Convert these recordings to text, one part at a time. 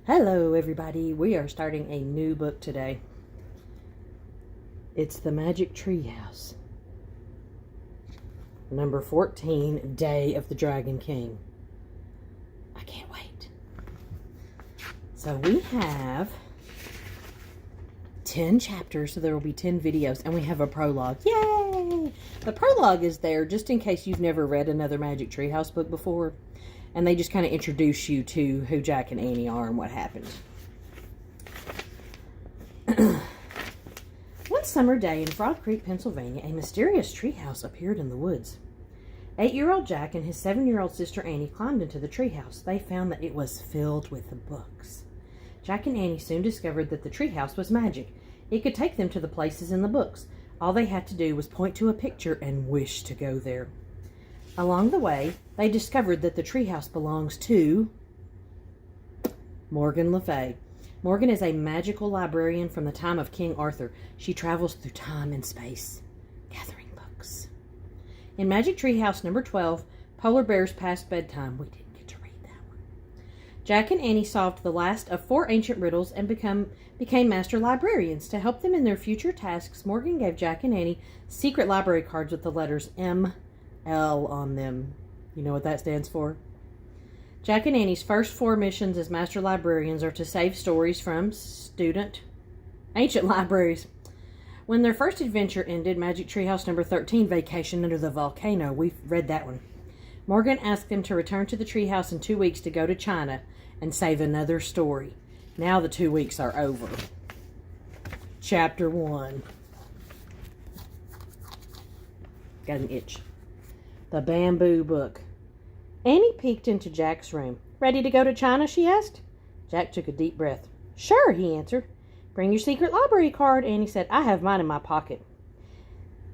Hello everybody, we are starting a new book today. It's The Magic Treehouse. Number 14, Day of the Dragon King. I can't wait. So we have 10 chapters, so there will be 10 videos, and we have a prologue. Yay! The prologue is there just in case you've never read another Magic Treehouse book before. And they just kind of introduce you to who Jack and Annie are and what happened. One summer day in Frog Creek, Pennsylvania, a mysterious treehouse appeared in the woods. 8-year-old Jack and his 7-year-old sister Annie climbed into the treehouse. They found that it was filled with books. Jack and Annie soon discovered that the treehouse was magic. It could take them to the places in the books. All they had to do was point to a picture and wish to go there. Along the way, they discovered that the treehouse belongs to Morgan Le Fay. Morgan is a magical librarian from the time of King Arthur. She travels through time and space, gathering books. In Magic Treehouse number 12, Polar Bears Past Bedtime, we didn't get to read that one. Jack and Annie solved the last of 4 ancient riddles and became master librarians. To help them in their future tasks, Morgan gave Jack and Annie secret library cards with the letters ML on them. You know what that stands for? Jack and Annie's first 4 missions as master librarians are to save stories from ancient libraries. When their first adventure ended, Magic Treehouse number 13, Vacation Under the Volcano, we've read that one. Morgan asked them to return to the treehouse in 2 weeks to go to China and save another story. Now the 2 weeks are over. Chapter 1. Got an itch. The Bamboo Book. Annie peeked into Jack's room. "Ready to go to China?" she asked. Jack took a deep breath. "Sure," he answered. "Bring your secret library card," Annie said. "I have mine in my pocket."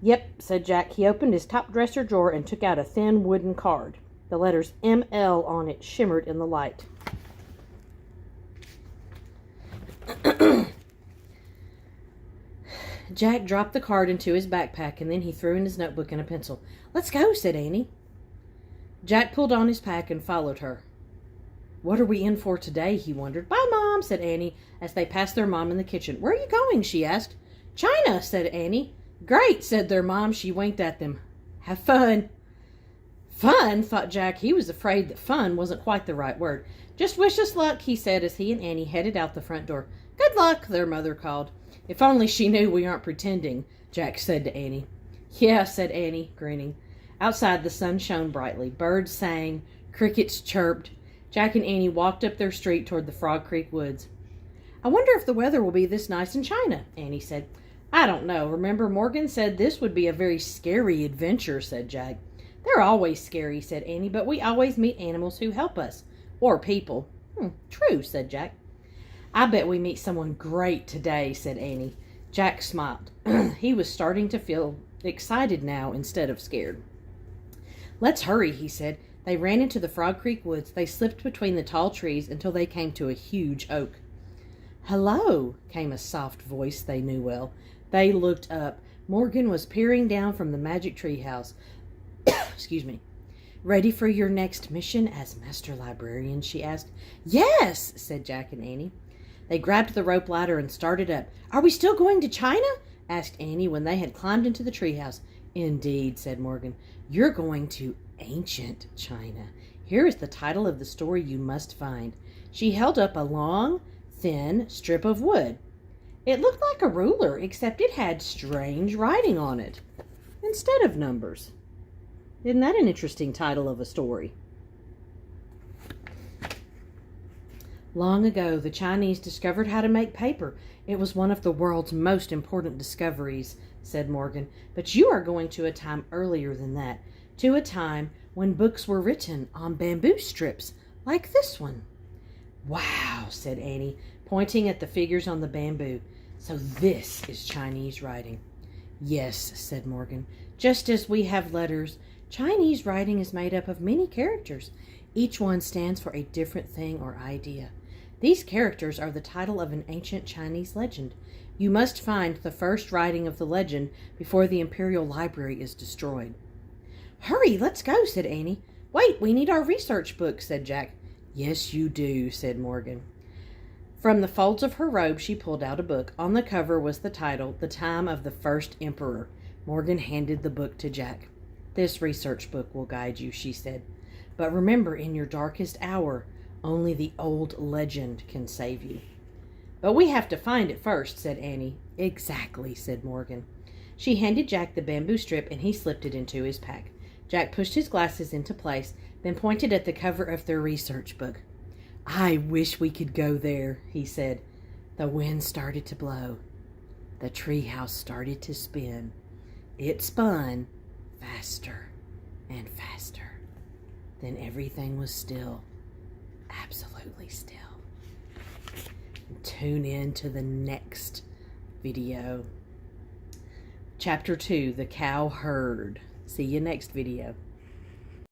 "Yep," said Jack. He opened his top dresser drawer and took out a thin wooden card. The letters ML on it shimmered in the light. Jack dropped the card into his backpack, and then he threw in his notebook and a pencil. "Let's go," said Annie. Jack pulled on his pack and followed her. "What are we in for today?" he wondered. "Bye, Mom," said Annie as they passed their mom in the kitchen. "Where are you going?" she asked. "China," said Annie. "Great," said their mom. She winked at them. "Have fun." Fun, thought Jack. He was afraid that fun wasn't quite the right word. "Just wish us luck," he said as he and Annie headed out the front door. "Good luck," their mother called. "If only she knew we aren't pretending," Jack said to Annie. "Yeah," said Annie, grinning. Outside, the sun shone brightly. Birds sang. Crickets chirped. Jack and Annie walked up their street toward the Frog Creek woods. "I wonder if the weather will be this nice in China," Annie said. "I don't know. Remember, Morgan said this would be a very scary adventure," said Jack. "They're always scary," said Annie, "but we always meet animals who help us. Or people." "True," said Jack. "I bet we meet someone great today," said Annie. Jack smiled. He was starting to feel excited now instead of scared. "Let's hurry," he said. They ran into the Frog Creek woods. They slipped between the tall trees until they came to a huge oak. "Hello," came a soft voice they knew well. They looked up. Morgan was peering down from the Magic Treehouse. Excuse me. "Ready for your next mission as Master Librarian?" she asked. "Yes," said Jack and Annie. They grabbed the rope ladder and started up. "Are we still going to China?" asked Annie when they had climbed into the treehouse. "Indeed," said Morgan. "You're going to ancient China. Here is the title of the story you must find." She held up a long, thin strip of wood. It looked like a ruler, except it had strange writing on it instead of numbers. Isn't that an interesting title of a story? Long ago, the Chinese discovered how to make paper. It was one of the world's most important discoveries, said Morgan. But you are going to a time earlier than that, to a time when books were written on bamboo strips, like this one. "Wow," said Annie, pointing at the figures on the bamboo. "So this is Chinese writing." "Yes," said Morgan. "Just as we have letters, Chinese writing is made up of many characters. Each one stands for a different thing or idea. These characters are the title of an ancient Chinese legend. You must find the first writing of the legend before the Imperial Library is destroyed." "Hurry, let's go," said Annie. "Wait, we need our research book," said Jack. "Yes, you do," said Morgan. From the folds of her robe, she pulled out a book. On the cover was the title, The Time of the First Emperor. Morgan handed the book to Jack. This research book will guide you, she said. But remember, in your darkest hour, only the old legend can save you. But we have to find it first, said Annie. Exactly, said Morgan. She handed Jack the bamboo strip, and he slipped it into his pack. Jack pushed his glasses into place, then pointed at the cover of their research book. I wish we could go there, he said. The wind started to blow. The treehouse started to spin. It spun faster and faster. Then everything was still, absolutely still. Tune in to the next video. Chapter 2, The Cow Herd. See you next video.